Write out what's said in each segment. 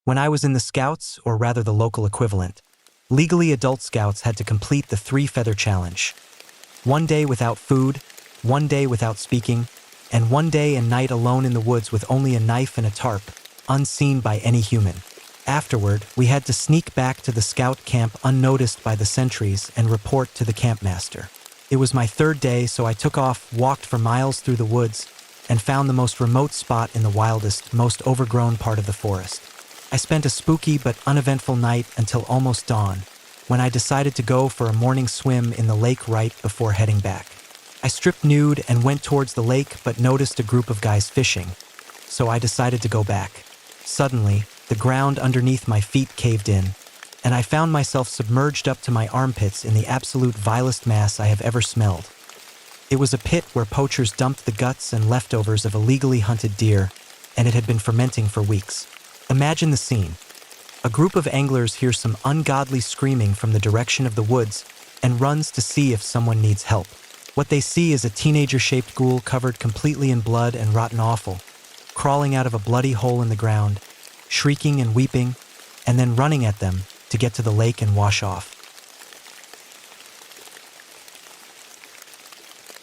When I was in the Scouts, or rather the local equivalent, legally adult Scouts had to complete the 3-feather challenge. 1 day without food, 1 day without speaking, and 1 day and night alone in the woods with only a knife and a tarp, unseen by any human. Afterward, we had to sneak back to the Scout camp unnoticed by the sentries and report to the campmaster. It was my 3rd day, so I took off, walked for miles through the woods, and found the most remote spot in the wildest, most overgrown part of the forest. I spent a spooky but uneventful night until almost dawn, when I decided to go for a morning swim in the lake right before heading back. I stripped nude and went towards the lake but noticed a group of guys fishing, so I decided to go back. Suddenly, the ground underneath my feet caved in, and I found myself submerged up to my armpits in the absolute vilest mass I have ever smelled. It was a pit where poachers dumped the guts and leftovers of illegally hunted deer, and it had been fermenting for weeks. Imagine the scene. A group of anglers hears some ungodly screaming from the direction of the woods and runs to see if someone needs help. What they see is a teenager-shaped ghoul covered completely in blood and rotten offal, crawling out of a bloody hole in the ground, shrieking and weeping, and then running at them to get to the lake and wash off.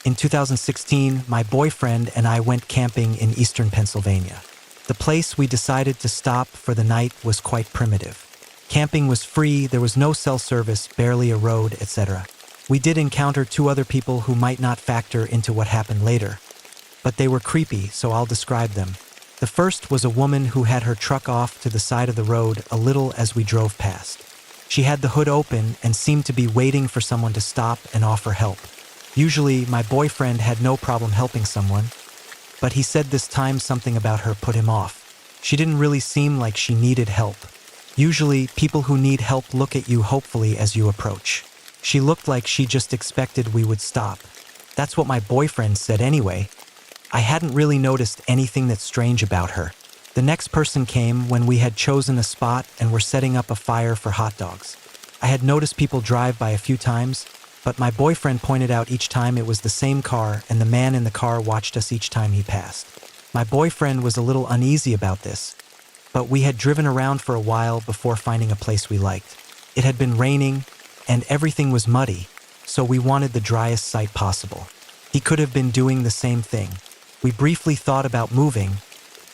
In 2016, my boyfriend and I went camping in eastern Pennsylvania. The place we decided to stop for the night was quite primitive. Camping was free, there was no cell service, barely a road, etc. We did encounter 2 other people who might not factor into what happened later, but they were creepy, so I'll describe them. The first was a woman who had her truck off to the side of the road a little as we drove past. She had the hood open and seemed to be waiting for someone to stop and offer help. Usually, my boyfriend had no problem helping someone, but he said this time something about her put him off. She didn't really seem like she needed help. Usually, people who need help look at you hopefully as you approach. She looked like she just expected we would stop. That's what my boyfriend said anyway. I hadn't really noticed anything that's strange about her. The next person came when we had chosen a spot and were setting up a fire for hot dogs. I had noticed people drive by a few times, but my boyfriend pointed out each time it was the same car, and the man in the car watched us each time he passed. My boyfriend was a little uneasy about this, but we had driven around for a while before finding a place we liked. It had been raining, and everything was muddy, so we wanted the driest site possible. He could have been doing the same thing. We briefly thought about moving,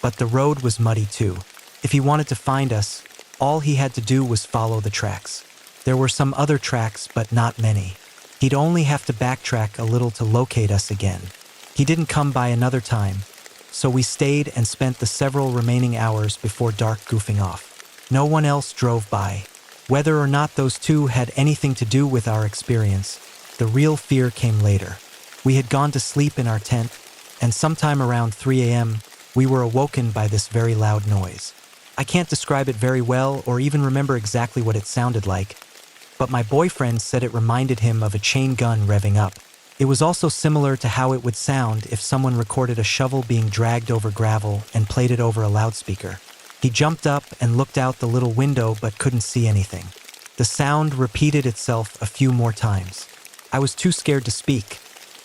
but the road was muddy too. If he wanted to find us, all he had to do was follow the tracks. There were some other tracks, but not many. He'd only have to backtrack a little to locate us again. He didn't come by another time, so we stayed and spent the several remaining hours before dark goofing off. No one else drove by. Whether or not those 2 had anything to do with our experience, the real fear came later. We had gone to sleep in our tent, and sometime around 3 a.m., we were awoken by this very loud noise. I can't describe it very well or even remember exactly what it sounded like, but my boyfriend said it reminded him of a chain gun revving up. It was also similar to how it would sound if someone recorded a shovel being dragged over gravel and played it over a loudspeaker. He jumped up and looked out the little window but couldn't see anything. The sound repeated itself a few more times. I was too scared to speak,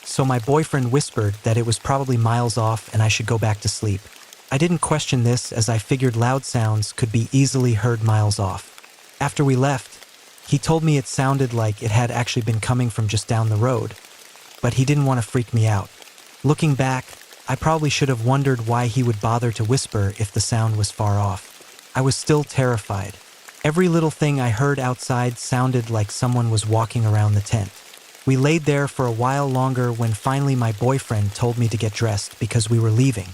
so my boyfriend whispered that it was probably miles off and I should go back to sleep. I didn't question this as I figured loud sounds could be easily heard miles off. After we left, he told me it sounded like it had actually been coming from just down the road, but he didn't want to freak me out. Looking back, I probably should have wondered why he would bother to whisper if the sound was far off. I was still terrified. Every little thing I heard outside sounded like someone was walking around the tent. We laid there for a while longer when finally my boyfriend told me to get dressed because we were leaving.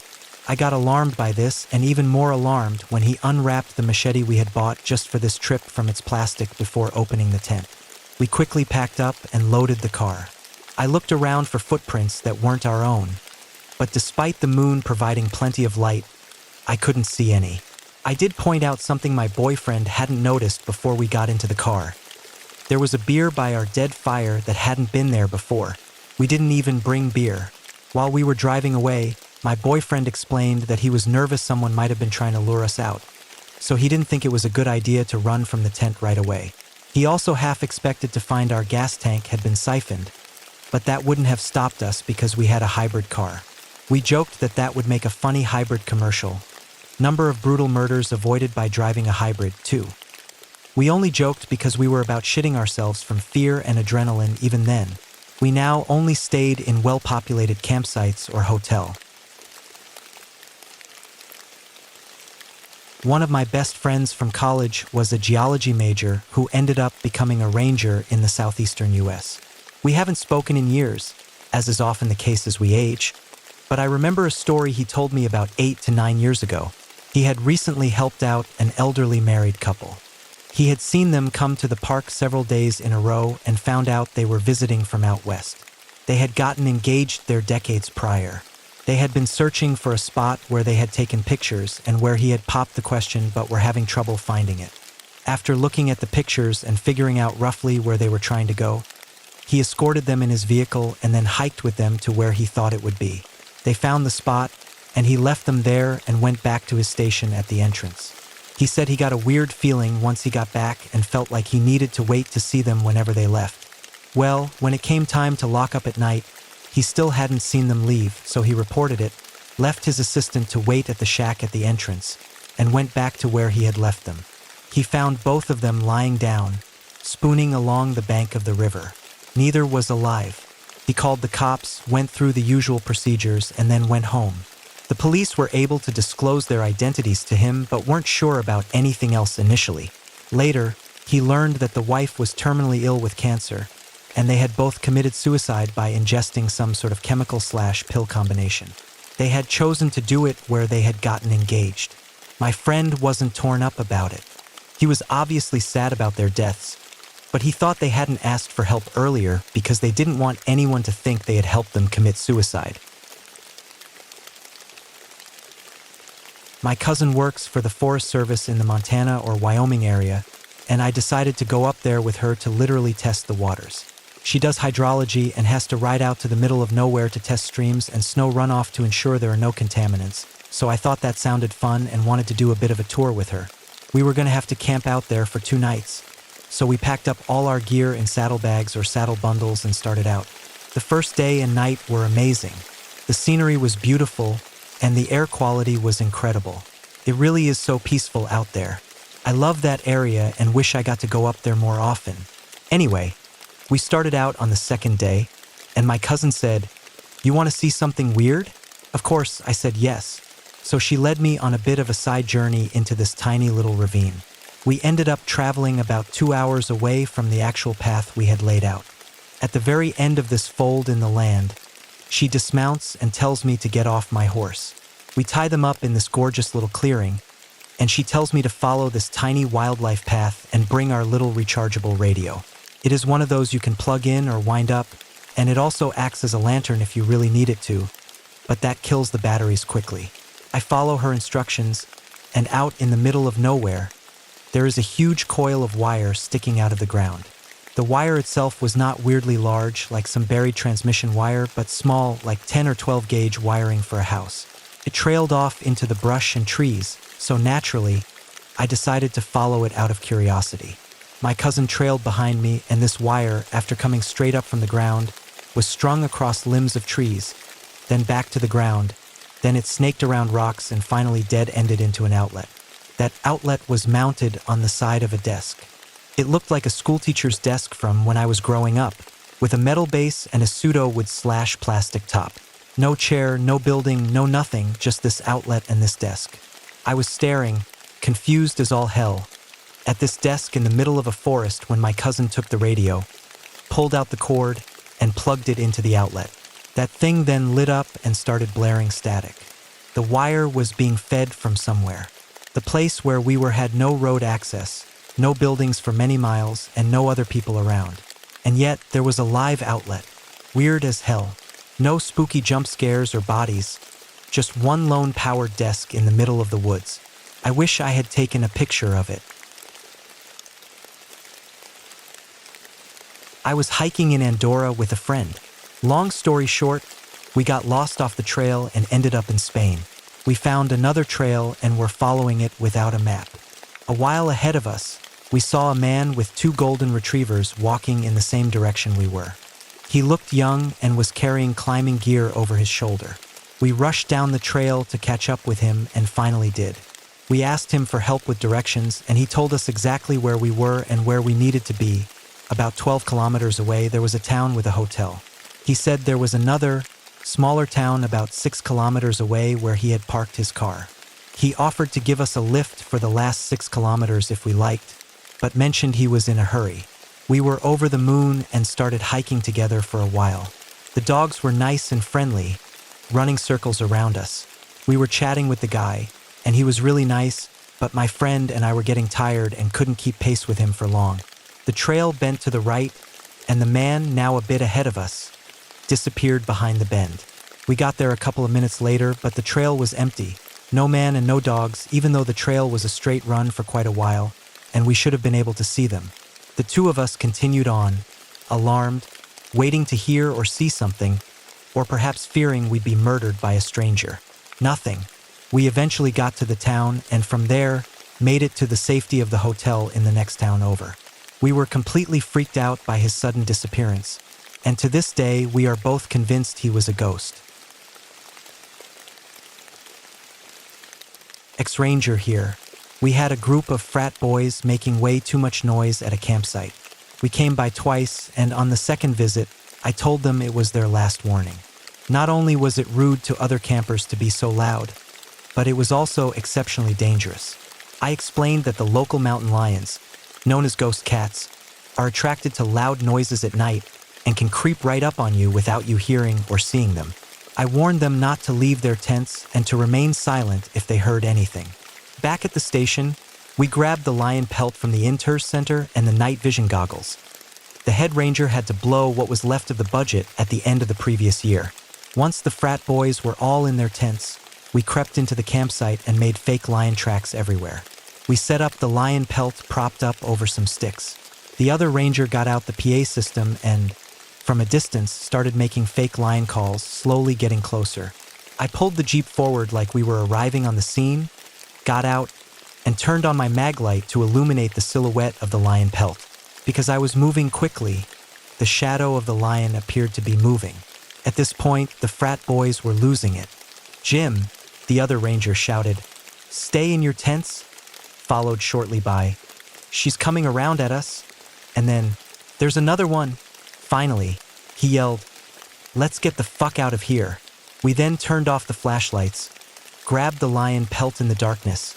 I got alarmed by this and even more alarmed when he unwrapped the machete we had bought just for this trip from its plastic before opening the tent. We quickly packed up and loaded the car. I looked around for footprints that weren't our own, but despite the moon providing plenty of light, I couldn't see any. I did point out something my boyfriend hadn't noticed before we got into the car. There was a beer by our dead fire that hadn't been there before. We didn't even bring beer. While we were driving away, my boyfriend explained that he was nervous someone might have been trying to lure us out, so he didn't think it was a good idea to run from the tent right away. He also half expected to find our gas tank had been siphoned, but that wouldn't have stopped us because we had a hybrid car. We joked that that would make a funny hybrid commercial. Number of brutal murders avoided by driving a hybrid, 2. We only joked because we were about shitting ourselves from fear and adrenaline even then. We now only stayed in well-populated campsites or hotel. One of my best friends from college was a geology major who ended up becoming a ranger in the southeastern US. We haven't spoken in years, as is often the case as we age, but I remember a story he told me about 8 to 9 years ago. He had recently helped out an elderly married couple. He had seen them come to the park several days in a row and found out they were visiting from out west. They had gotten engaged there decades prior. They had been searching for a spot where they had taken pictures and where he had popped the question but were having trouble finding it. After looking at the pictures and figuring out roughly where they were trying to go, he escorted them in his vehicle and then hiked with them to where he thought it would be. They found the spot, and he left them there and went back to his station at the entrance. He said he got a weird feeling once he got back and felt like he needed to wait to see them whenever they left. Well, when it came time to lock up at night, he still hadn't seen them leave, so he reported it, left his assistant to wait at the shack at the entrance, and went back to where he had left them. He found both of them lying down, spooning along the bank of the river. Neither was alive. He called the cops, went through the usual procedures, and then went home. The police were able to disclose their identities to him but weren't sure about anything else initially. Later, he learned that the wife was terminally ill with cancer, and they had both committed suicide by ingesting some sort of chemical/pill combination. They had chosen to do it where they had gotten engaged. My friend wasn't torn up about it. He was obviously sad about their deaths, but he thought they hadn't asked for help earlier because they didn't want anyone to think they had helped them commit suicide. My cousin works for the Forest Service in the Montana or Wyoming area, and I decided to go up there with her to literally test the waters. She does hydrology and has to ride out to the middle of nowhere to test streams and snow runoff to ensure there are no contaminants, so I thought that sounded fun and wanted to do a bit of a tour with her. We were going to have to camp out there for 2 nights, so we packed up all our gear in saddlebags or saddle bundles and started out. The first day and night were amazing. The scenery was beautiful, and the air quality was incredible. It really is so peaceful out there. I love that area and wish I got to go up there more often. Anyway, we started out on the second day, and my cousin said, "You want to see something weird?" Of course, I said yes. So she led me on a bit of a side journey into this tiny little ravine. We ended up traveling about 2 hours away from the actual path we had laid out. At the very end of this fold in the land, she dismounts and tells me to get off my horse. We tie them up in this gorgeous little clearing, and she tells me to follow this tiny wildlife path and bring our little rechargeable radio. It is one of those you can plug in or wind up, and it also acts as a lantern if you really need it to, but that kills the batteries quickly. I follow her instructions, and out in the middle of nowhere, there is a huge coil of wire sticking out of the ground. The wire itself was not weirdly large, like some buried transmission wire, but small, like 10 or 12 gauge wiring for a house. It trailed off into the brush and trees, so naturally, I decided to follow it out of curiosity. My cousin trailed behind me, and this wire, after coming straight up from the ground, was strung across limbs of trees, then back to the ground, then it snaked around rocks and finally dead-ended into an outlet. That outlet was mounted on the side of a desk. It looked like a schoolteacher's desk from when I was growing up, with a metal base and a pseudo-wood/slash plastic top. No chair, no building, no nothing, just this outlet and this desk. I was staring, confused as all hell, at this desk in the middle of a forest when my cousin took the radio, pulled out the cord, and plugged it into the outlet. That thing then lit up and started blaring static. The wire was being fed from somewhere. The place where we were had no road access, no buildings for many miles, and no other people around. And yet, there was a live outlet. Weird as hell. No spooky jump scares or bodies, just one lone powered desk in the middle of the woods. I wish I had taken a picture of it. I was hiking in Andorra with a friend. Long story short, we got lost off the trail and ended up in Spain. We found another trail and were following it without a map. A while ahead of us, we saw a man with 2 golden retrievers walking in the same direction we were. He looked young and was carrying climbing gear over his shoulder. We rushed down the trail to catch up with him and finally did. We asked him for help with directions, and he told us exactly where we were and where we needed to be. About 12 kilometers away, there was a town with a hotel. He said there was another, smaller town about 6 kilometers away where he had parked his car. He offered to give us a lift for the last 6 kilometers if we liked, but mentioned he was in a hurry. We were over the moon and started hiking together for a while. The dogs were nice and friendly, running circles around us. We were chatting with the guy, and he was really nice, but my friend and I were getting tired and couldn't keep pace with him for long. The trail bent to the right, and the man, now a bit ahead of us, disappeared behind the bend. We got there a couple of minutes later, but the trail was empty. No man and no dogs, even though the trail was a straight run for quite a while, and we should have been able to see them. The two of us continued on, alarmed, waiting to hear or see something, or perhaps fearing we'd be murdered by a stranger. Nothing. We eventually got to the town, and from there, made it to the safety of the hotel in the next town over. We were completely freaked out by his sudden disappearance, and to this day, we are both convinced he was a ghost. Ex-Ranger here. We had a group of frat boys making way too much noise at a campsite. We came by twice, and on the second visit, I told them it was their last warning. Not only was it rude to other campers to be so loud, but it was also exceptionally dangerous. I explained that the local mountain lions, known as ghost cats, are attracted to loud noises at night and can creep right up on you without you hearing or seeing them. I warned them not to leave their tents and to remain silent if they heard anything. Back at the station, we grabbed the lion pelt from the inter center and the night vision goggles. The head ranger had to blow what was left of the budget at the end of the previous year. Once the frat boys were all in their tents, we crept into the campsite and made fake lion tracks everywhere. We set up the lion pelt propped up over some sticks. The other ranger got out the PA system and, from a distance, started making fake lion calls, slowly getting closer. I pulled the Jeep forward like we were arriving on the scene, got out, and turned on my mag light to illuminate the silhouette of the lion pelt. Because I was moving quickly, the shadow of the lion appeared to be moving. At this point, the frat boys were losing it. "Jim," the other ranger shouted, "stay in your tents," followed shortly by, "she's coming around at us," and then, "there's another one." Finally, he yelled, "let's get the fuck out of here." We then turned off the flashlights, grabbed the lion pelt in the darkness,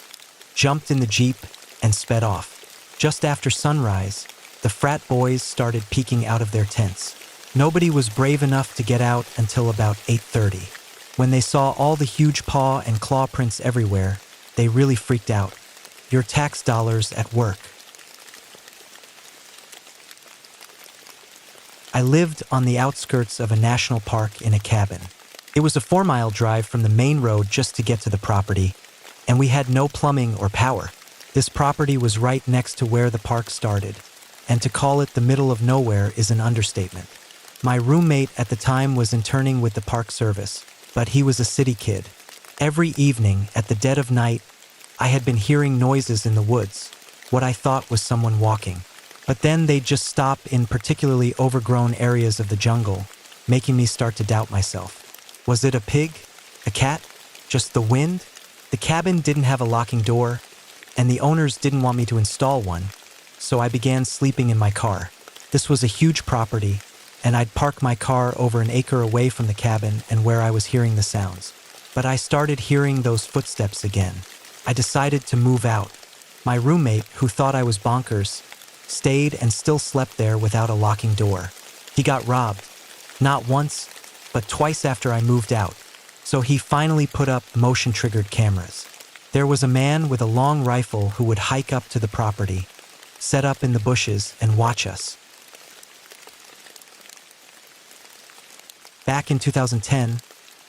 jumped in the Jeep, and sped off. Just after sunrise, the frat boys started peeking out of their tents. Nobody was brave enough to get out until about 8:30. When they saw all the huge paw and claw prints everywhere, they really freaked out. Your tax dollars at work. I lived on the outskirts of a national park in a cabin. It was a 4-mile drive from the main road just to get to the property, and we had no plumbing or power. This property was right next to where the park started, and to call it the middle of nowhere is an understatement. My roommate at the time was interning with the park service, but he was a city kid. Every evening, at the dead of night, I had been hearing noises in the woods, what I thought was someone walking. But then they'd just stop in particularly overgrown areas of the jungle, making me start to doubt myself. Was it a pig? A cat? Just the wind? The cabin didn't have a locking door, and the owners didn't want me to install one, so I began sleeping in my car. This was a huge property, and I'd park my car over an acre away from the cabin and where I was hearing the sounds. But I started hearing those footsteps again. I decided to move out. My roommate, who thought I was bonkers, stayed and still slept there without a locking door. He got robbed, not once, but twice after I moved out, so he finally put up motion-triggered cameras. There was a man with a long rifle who would hike up to the property, set up in the bushes, and watch us. Back in 2010,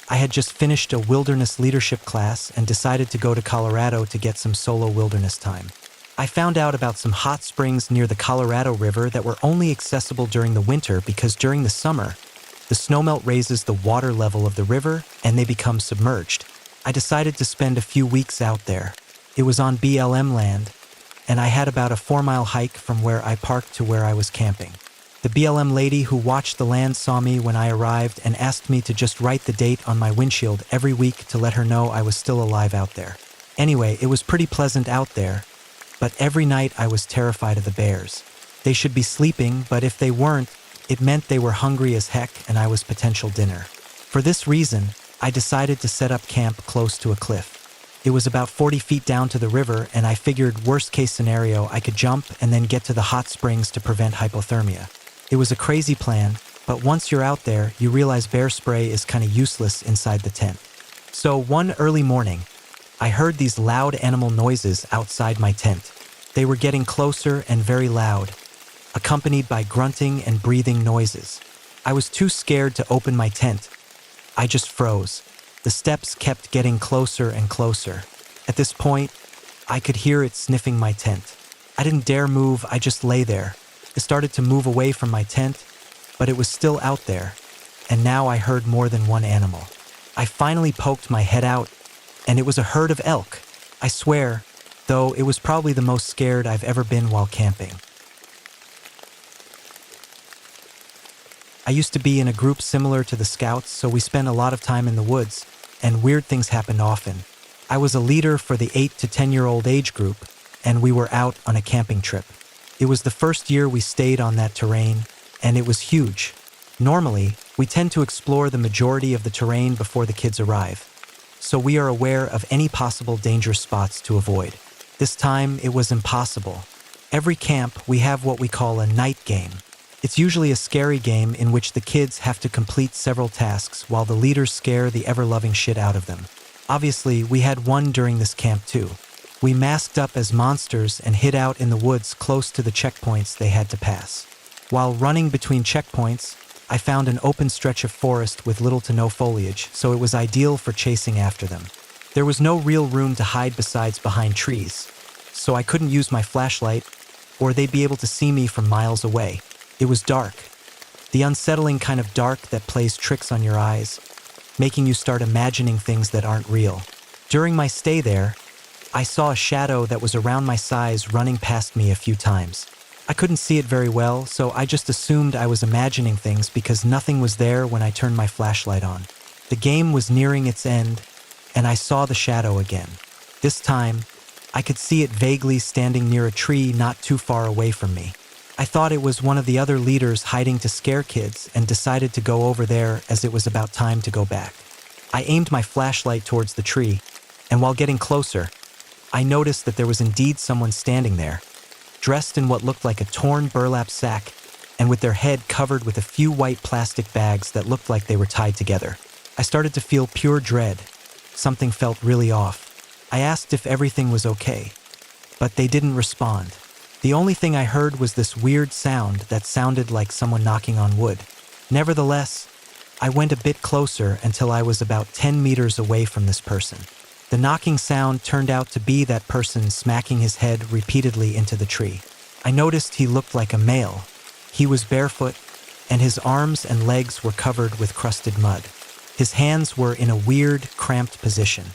I had just finished a wilderness leadership class and decided to go to Colorado to get some solo wilderness time. I found out about some hot springs near the Colorado River that were only accessible during the winter because during the summer, the snowmelt raises the water level of the river and they become submerged. I decided to spend a few weeks out there. It was on BLM land, and I had about a 4-mile hike from where I parked to where I was camping. The BLM lady who watched the land saw me when I arrived and asked me to just write the date on my windshield every week to let her know I was still alive out there. Anyway, it was pretty pleasant out there, but every night I was terrified of the bears. They should be sleeping, but if they weren't, it meant they were hungry as heck and I was potential dinner. For this reason, I decided to set up camp close to a cliff. It was about 40 feet down to the river, and I figured worst case scenario I could jump and then get to the hot springs to prevent hypothermia. It was a crazy plan, but once you're out there, you realize bear spray is kinda useless inside the tent. So one early morning, I heard these loud animal noises outside my tent. They were getting closer and very loud, accompanied by grunting and breathing noises. I was too scared to open my tent. I just froze. The steps kept getting closer and closer. At this point, I could hear it sniffing my tent. I didn't dare move, I just lay there. It started to move away from my tent, but it was still out there, and now I heard more than one animal. I finally poked my head out, and it was a herd of elk. I swear, though it was probably the most scared I've ever been while camping. I used to be in a group similar to the Scouts, so we spent a lot of time in the woods, and weird things happened often. I was a leader for the 8 to 10-year-old age group, and we were out on a camping trip. It was the first year we stayed on that terrain, and it was huge. Normally, we tend to explore the majority of the terrain before the kids arrive, so we are aware of any possible dangerous spots to avoid. This time, it was impossible. Every camp, we have what we call a night game. It's usually a scary game in which the kids have to complete several tasks while the leaders scare the ever-loving shit out of them. Obviously, we had one during this camp too. We masked up as monsters and hid out in the woods close to the checkpoints they had to pass. While running between checkpoints, I found an open stretch of forest with little to no foliage, so it was ideal for chasing after them. There was no real room to hide besides behind trees, so I couldn't use my flashlight, or they'd be able to see me from miles away. It was dark. The unsettling kind of dark that plays tricks on your eyes, making you start imagining things that aren't real. During my stay there, I saw a shadow that was around my size running past me a few times. I couldn't see it very well, so I just assumed I was imagining things because nothing was there when I turned my flashlight on. The game was nearing its end, and I saw the shadow again. This time, I could see it vaguely standing near a tree not too far away from me. I thought it was one of the other leaders hiding to scare kids and decided to go over there as it was about time to go back. I aimed my flashlight towards the tree, and while getting closer, I noticed that there was indeed someone standing there, dressed in what looked like a torn burlap sack and with their head covered with a few white plastic bags that looked like they were tied together. I started to feel pure dread. Something felt really off. I asked if everything was okay, but they didn't respond. The only thing I heard was this weird sound that sounded like someone knocking on wood. Nevertheless, I went a bit closer until I was about 10 meters away from this person. The knocking sound turned out to be that person smacking his head repeatedly into the tree. I noticed he looked like a male. He was barefoot, and his arms and legs were covered with crusted mud. His hands were in a weird, cramped position.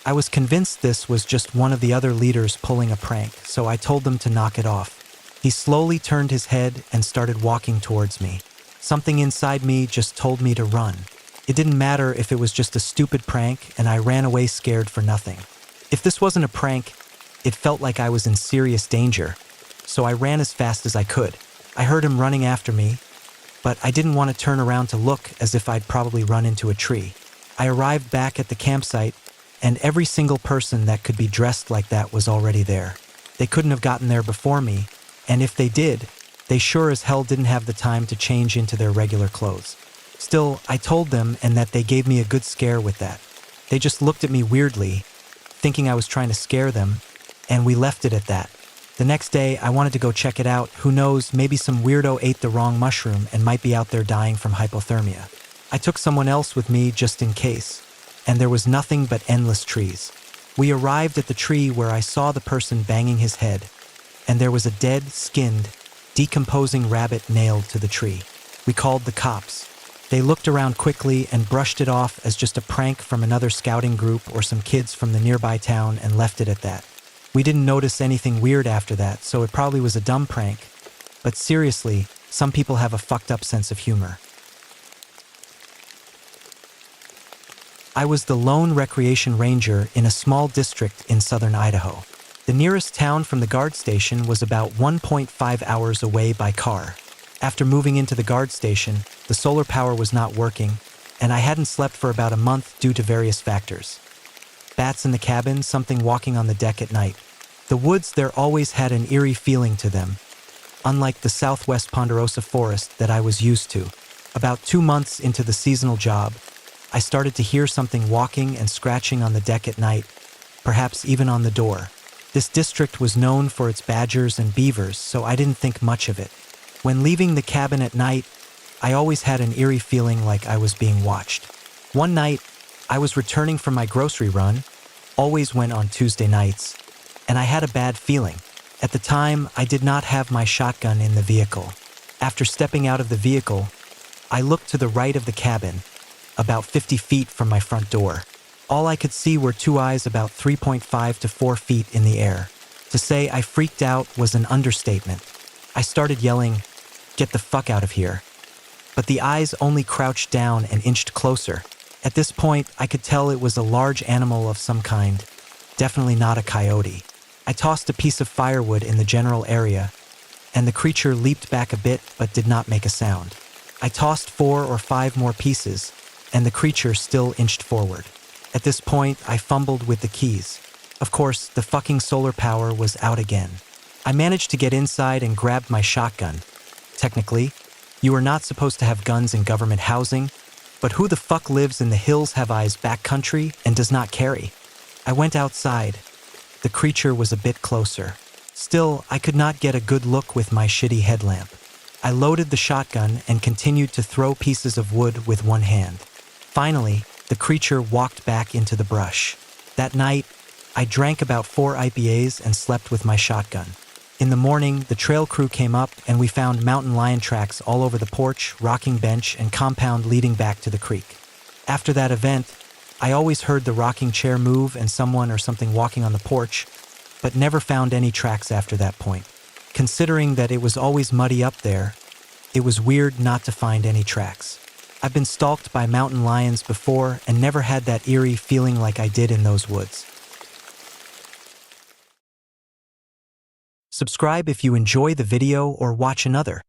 I was convinced this was just one of the other leaders pulling a prank, so I told them to knock it off. He slowly turned his head and started walking towards me. Something inside me just told me to run. It didn't matter if it was just a stupid prank, and I ran away scared for nothing. If this wasn't a prank, it felt like I was in serious danger, so I ran as fast as I could. I heard him running after me, but I didn't want to turn around to look as if I'd probably run into a tree. I arrived back at the campsite, and every single person that could be dressed like that was already there. They couldn't have gotten there before me, and if they did, they sure as hell didn't have the time to change into their regular clothes. Still, I told them, and that they gave me a good scare with that. They just looked at me weirdly, thinking I was trying to scare them, and we left it at that. The next day, I wanted to go check it out. Who knows, maybe some weirdo ate the wrong mushroom and might be out there dying from hypothermia. I took someone else with me just in case, and there was nothing but endless trees. We arrived at the tree where I saw the person banging his head, and there was a dead, skinned, decomposing rabbit nailed to the tree. We called the cops. They looked around quickly and brushed it off as just a prank from another scouting group or some kids from the nearby town and left it at that. We didn't notice anything weird after that, so it probably was a dumb prank. But seriously, some people have a fucked up sense of humor. I was the lone recreation ranger in a small district in southern Idaho. The nearest town from the guard station was about 1.5 hours away by car. After moving into the guard station, the solar power was not working, and I hadn't slept for about a month due to various factors. Bats in the cabin, something walking on the deck at night. The woods there always had an eerie feeling to them, unlike the southwest ponderosa forest that I was used to. About 2 months into the seasonal job, I started to hear something walking and scratching on the deck at night, perhaps even on the door. This district was known for its badgers and beavers, so I didn't think much of it. When leaving the cabin at night, I always had an eerie feeling like I was being watched. One night, I was returning from my grocery run, always went on Tuesday nights, and I had a bad feeling. At the time, I did not have my shotgun in the vehicle. After stepping out of the vehicle, I looked to the right of the cabin, about 50 feet from my front door. All I could see were two eyes about 3.5 to 4 feet in the air. To say I freaked out was an understatement. I started yelling, "Get the fuck out of here." But the eyes only crouched down and inched closer. At this point, I could tell it was a large animal of some kind, definitely not a coyote. I tossed a piece of firewood in the general area, and the creature leaped back a bit but did not make a sound. I tossed 4 or 5 more pieces, and the creature still inched forward. At this point, I fumbled with the keys. Of course, the fucking solar power was out again. I managed to get inside and grabbed my shotgun. Technically, you are not supposed to have guns in government housing, but who the fuck lives in the hills have eyes backcountry and does not carry? I went outside. The creature was a bit closer. Still, I could not get a good look with my shitty headlamp. I loaded the shotgun and continued to throw pieces of wood with one hand. Finally, the creature walked back into the brush. That night, I drank about 4 IPAs and slept with my shotgun. In the morning, the trail crew came up and we found mountain lion tracks all over the porch, rocking bench, and compound leading back to the creek. After that event, I always heard the rocking chair move and someone or something walking on the porch, but never found any tracks after that point. Considering that it was always muddy up there, it was weird not to find any tracks. I've been stalked by mountain lions before and never had that eerie feeling like I did in those woods. Subscribe if you enjoy the video or watch another.